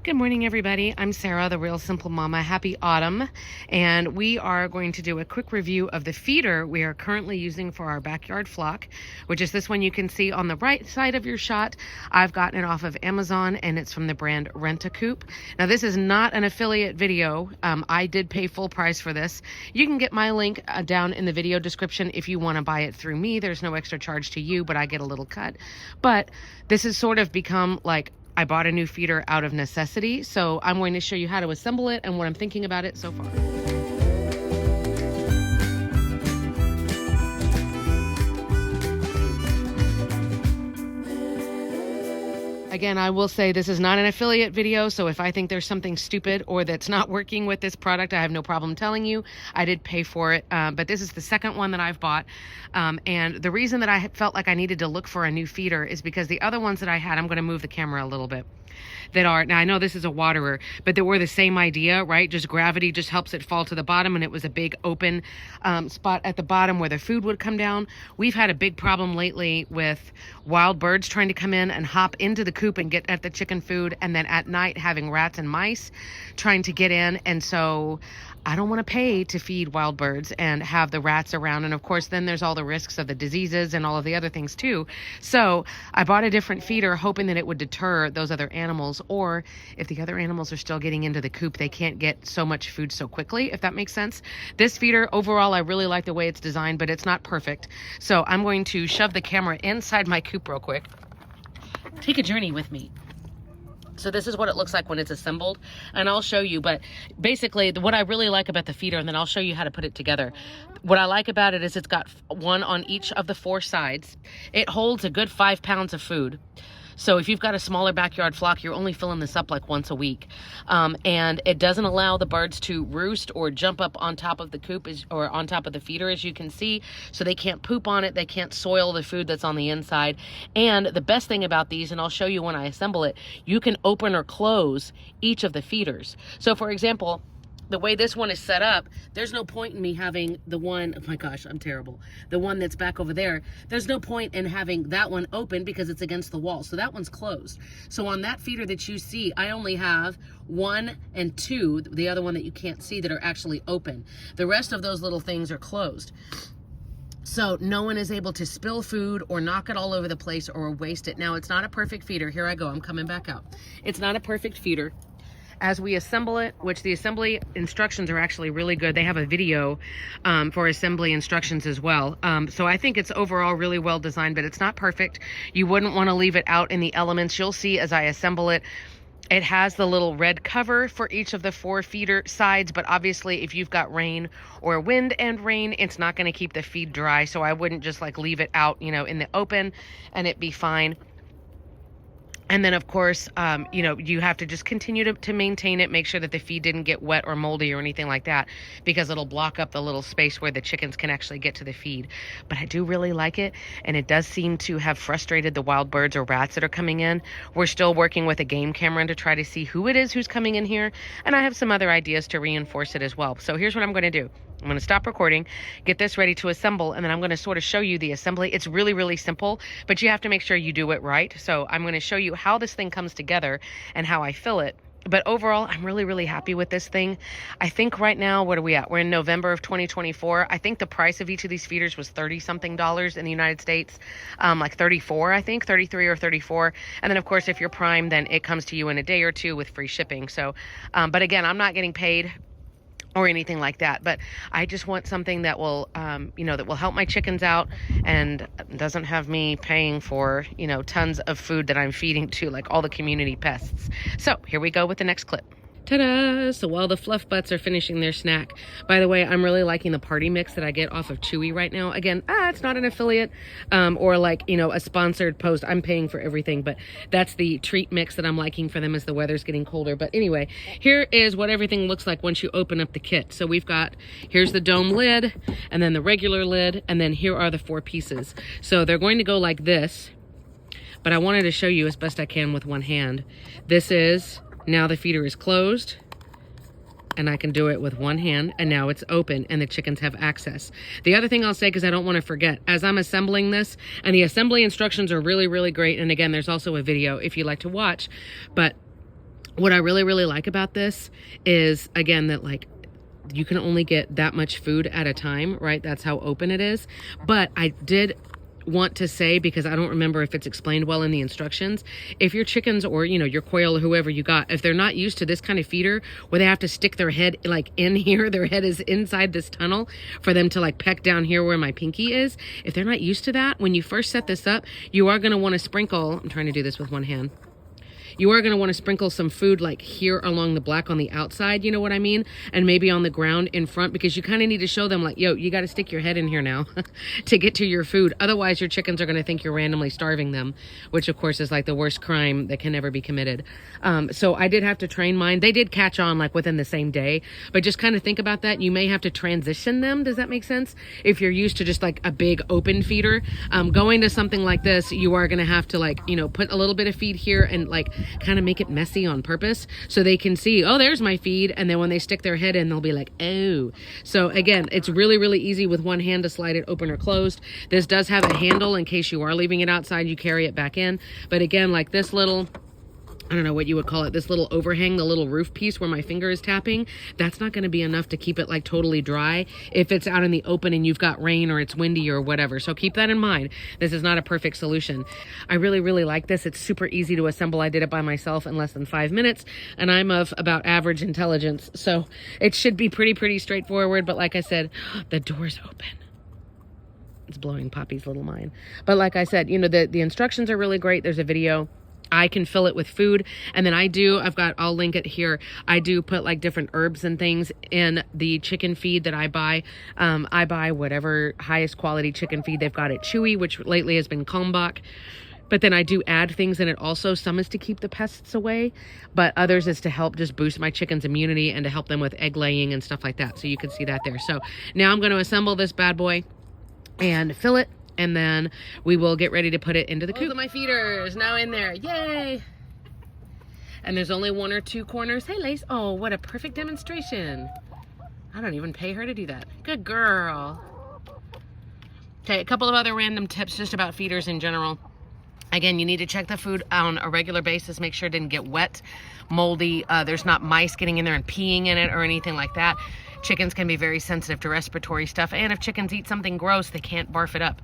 Good morning, everybody. I'm Sarah, the Real Simple Mama. Happy autumn. And we are going to do a quick review of the feeder we are currently using for our backyard flock, which is this one you can see on the right side of your shot. I've gotten it off of Amazon, and it's from the brand Coop. Now, this is not an affiliate video. I did pay full price for this. You can get my link down in the video description if you want to buy it through me. There's no extra charge to you, but I get a little cut. But this has sort of become like I bought a new feeder out of necessity, so I'm going to show you how to assemble it and what I'm thinking about it so far. Again, I will say this is not an affiliate video, so if I think there's something stupid or that's not working with this product, I have no problem telling you. I did pay for it, but this is the second one that I've bought. And the reason that I felt like I needed to look for a new feeder is because the other ones that I had, I'm going to move the camera a little bit, now I know this is a waterer, but they were the same idea, right? Just gravity just helps it fall to the bottom, and it was a big open spot at the bottom where the food would come down. We've had a big problem lately with wild birds trying to come in and hop into the coop and get at the chicken food, and then at night having rats and mice trying to get in. And so I don't want to pay to feed wild birds and have the rats around. And of course, then there's all the risks of the diseases and all of the other things too. So I bought a different feeder hoping that it would deter those other animals, or if the other animals are still getting into the coop, they can't get so much food so quickly, if that makes sense. This feeder, overall, I really like the way it's designed, but it's not perfect. So I'm going to shove the camera inside my coop real quick. Take a journey with me. So this is what it looks like when it's assembled, and I'll show you. But basically, what I really like about the feeder, and then I'll show you how to put it together. What I like about it is it's got one on each of the four sides. It holds a good 5 pounds of food. So if you've got a smaller backyard flock, you're only filling this up like once a week. And it doesn't allow the birds to roost or jump up on top of the coop or on top of the feeder, as you can see. So they can't poop on it. They can't soil the food that's on the inside. And the best thing about these, and I'll show you when I assemble it, you can open or close each of the feeders. So for example, the way this one is set up, there's no point in me having the one, oh my gosh, I'm terrible. The one that's back over there, there's no point in having that one open because it's against the wall. So that one's closed. So on that feeder that you see, I only have 1 and 2, the other one that you can't see, that are actually open. The rest of those little things are closed. So no one is able to spill food or knock it all over the place or waste it. Now, it's not a perfect feeder. Here I go, I'm coming back out. It's not a perfect feeder. As we assemble it, which the assembly instructions are actually really good. They have a video for assembly instructions as well. So I think it's overall really well designed, but it's not perfect. You wouldn't want to leave it out in the elements. You'll see as I assemble it, it has the little red cover for each of the 4 feeder sides, but obviously if you've got rain or wind and rain, it's not going to keep the feed dry. So I wouldn't just like leave it out, in the open and it be fine. And then, of course, you have to just continue to maintain it, make sure that the feed didn't get wet or moldy or anything like that, because it'll block up the little space where the chickens can actually get to the feed. But I do really like it, and it does seem to have frustrated the wild birds or rats that are coming in. We're still working with a game camera to try to see who it is who's coming in here, and I have some other ideas to reinforce it as well. So here's what I'm going to do. I'm going to stop recording, get this ready to assemble, and then I'm going to sort of show you the assembly. It's really, really simple, but you have to make sure you do it right. So I'm going to show you how this thing comes together and how I fill it. But overall, I'm really, really happy with this thing. I think right now, what are we at? We're in November of 2024. I think the price of each of these feeders was $30-something in the United States, like 34, I think, 33 or 34. And then, of course, if you're Prime, then it comes to you in a day or two with free shipping. So, but again, I'm not getting paid or anything like that, but I just want something that will, that will help my chickens out and doesn't have me paying for, tons of food that I'm feeding to like all the community pests. So here we go with the next clip. Ta-da! So while the fluff butts are finishing their snack, by the way, I'm really liking the party mix that I get off of Chewy right now. Again, it's not an affiliate or like, a sponsored post. I'm paying for everything, but that's the treat mix that I'm liking for them as the weather's getting colder. But anyway, here is what everything looks like once you open up the kit. So here's the dome lid, and then the regular lid, and then here are the 4 pieces. So they're going to go like this, but I wanted to show you as best I can with one hand. Now the feeder is closed, and I can do it with one hand, and now it's open and the chickens have access. The other thing I'll say, because I don't want to forget, as I'm assembling this, and the assembly instructions are really, really great, and again, there's also a video if you like to watch, but What I really, really like about this is, again, that like you can only get that much food at a time, right? That's how open it is. But I did want to say, because I don't remember if it's explained well in the instructions, if your chickens or, you know, your quail or whoever you got, if they're not used to this kind of feeder where they have to stick their head like in here, their head is inside this tunnel for them to like peck down here where my pinky is. If they're not used to that, when you first set this up, you are going to want to sprinkle, I'm trying to do this with one hand. You are going to want to sprinkle some food like here along the black on the outside, you know what I mean? And maybe on the ground in front, because you kind of need to show them like, yo, you got to stick your head in here now to get to your food. Otherwise, your chickens are going to think you're randomly starving them, which of course is like the worst crime that can ever be committed. So I did have to train mine. They did catch on like within the same day, but just kind of think about that. You may have to transition them. Does that make sense? If you're used to just like a big open feeder, going to something like this, you are going to have to like, you know, put a little bit of feed here and like kind of make it messy on purpose so they can see, oh, there's my feed. And then when they stick their head in, they'll be like, oh. So again, it's really, really easy with one hand to slide it open or closed. This does have a handle in case you are leaving it outside, you carry it back in. But again, like this little, I don't know what you would call it, this little overhang, the little roof piece where my finger is tapping, that's not going to be enough to keep it like totally dry if it's out in the open and you've got rain or it's windy or whatever. So keep that in mind. This is not a perfect solution. I really, really like this. It's super easy to assemble. I did it by myself in less than 5 minutes, and I'm of about average intelligence. So it should be pretty straightforward. But like I said, the door's open. It's blowing Poppy's little mind. But like I said, you know, the instructions are really great. There's a video. I can fill it with food, and then I'll link it here. I do put like different herbs and things in the chicken feed that I buy. I buy whatever highest quality chicken feed they've got at Chewy, which lately has been Kalmbach. But then I do add things in it also. Some is to keep the pests away, but others is to help just boost my chicken's immunity and to help them with egg laying and stuff like that. So you can see that there. So now I'm going to assemble this bad boy and fill it. And then we will get ready to put it into the coop. Look at my feeder is now in there. Yay! And there's only 1 or 2 corners. Hey, Lace. Oh, what a perfect demonstration. I don't even pay her to do that. Good girl. Okay, a couple of other random tips just about feeders in general. Again, you need to check the food on a regular basis. Make sure it didn't get wet, moldy. There's not mice getting in there and peeing in it or anything like that. Chickens can be very sensitive to respiratory stuff, and if chickens eat something gross, they can't barf it up.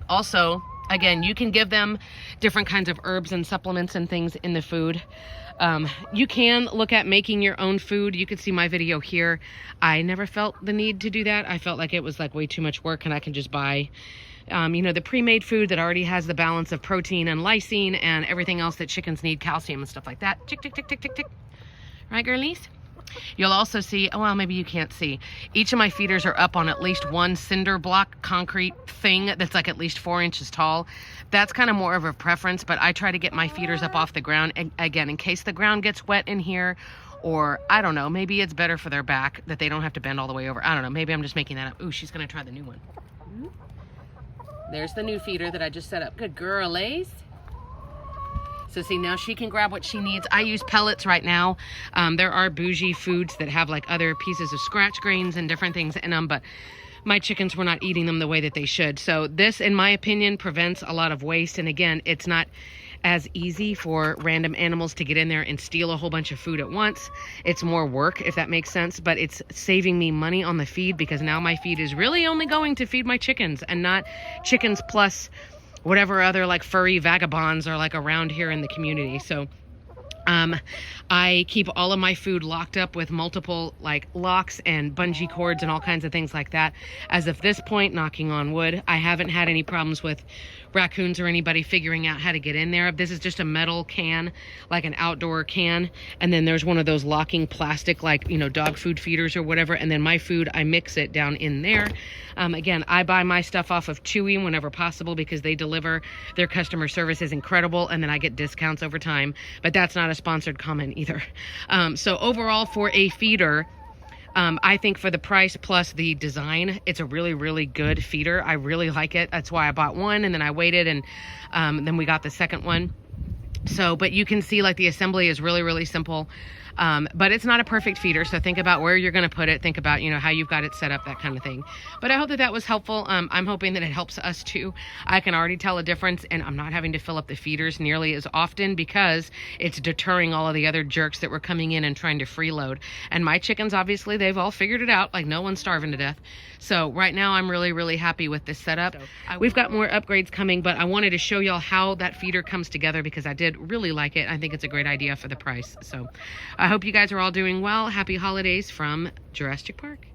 Also, again, you can give them different kinds of herbs and supplements and things in the food. You can look at making your own food. You can see my video here. I never felt the need to do that. I felt like it was like way too much work, and I can just buy you know, the pre-made food that already has the balance of protein and lysine and everything else that chickens need, calcium and stuff like that. Tick, tick, tick, tick, tick, tick. Right, girlies? You'll also see, oh, well, maybe you can't see. Each of my feeders are up on at least one cinder block concrete thing that's like at least 4 inches tall. That's kind of more of a preference, but I try to get my feeders up off the ground, again, in case the ground gets wet in here, or I don't know, maybe it's better for their back that they don't have to bend all the way over. I don't know, maybe I'm just making that up. Ooh, she's gonna try the new one. There's the new feeder that I just set up. Good girl, Lace. So see, now she can grab what she needs. I use pellets right now. There are bougie foods that have like other pieces of scratch grains and different things in them, but my chickens were not eating them the way that they should. So this, in my opinion, prevents a lot of waste. And again, it's not as easy for random animals to get in there and steal a whole bunch of food at once. It's more work, if that makes sense, but it's saving me money on the feed because now my feed is really only going to feed my chickens and not chickens plus whatever other like furry vagabonds are like around here in the community. So I keep all of my food locked up with multiple like locks and bungee cords and all kinds of things like that. As of this point, knocking on wood, I haven't had any problems with raccoons or anybody figuring out how to get in there. This is just a metal can, like an outdoor can, and then there's one of those locking plastic, like, you know, dog food feeders or whatever, and then my food, I mix it down in there. Again, I buy my stuff off of Chewy whenever possible because they deliver. Their customer service is incredible, and then I get discounts over time, but that's not a sponsored comment either. So overall, for a feeder, I think for the price plus the design, it's a really, really good feeder. I really like it. That's why I bought one, and then I waited, and then we got the second one. So, but you can see like the assembly is really, really simple. But it's not a perfect feeder, so think about where you're going to put it. Think about, you know, how you've got it set up, that kind of thing. But I hope that that was helpful. I'm hoping that it helps us too. I can already tell a difference, and I'm not having to fill up the feeders nearly as often because it's deterring all of the other jerks that were coming in and trying to freeload. And my chickens, obviously, they've all figured it out. Like, no one's starving to death. So right now I'm really, really happy with this setup. We've got more upgrades coming, but I wanted to show y'all how that feeder comes together because I did really like it. I think it's a great idea for the price. So I hope you guys are all doing well. Happy holidays from Jurassic Park.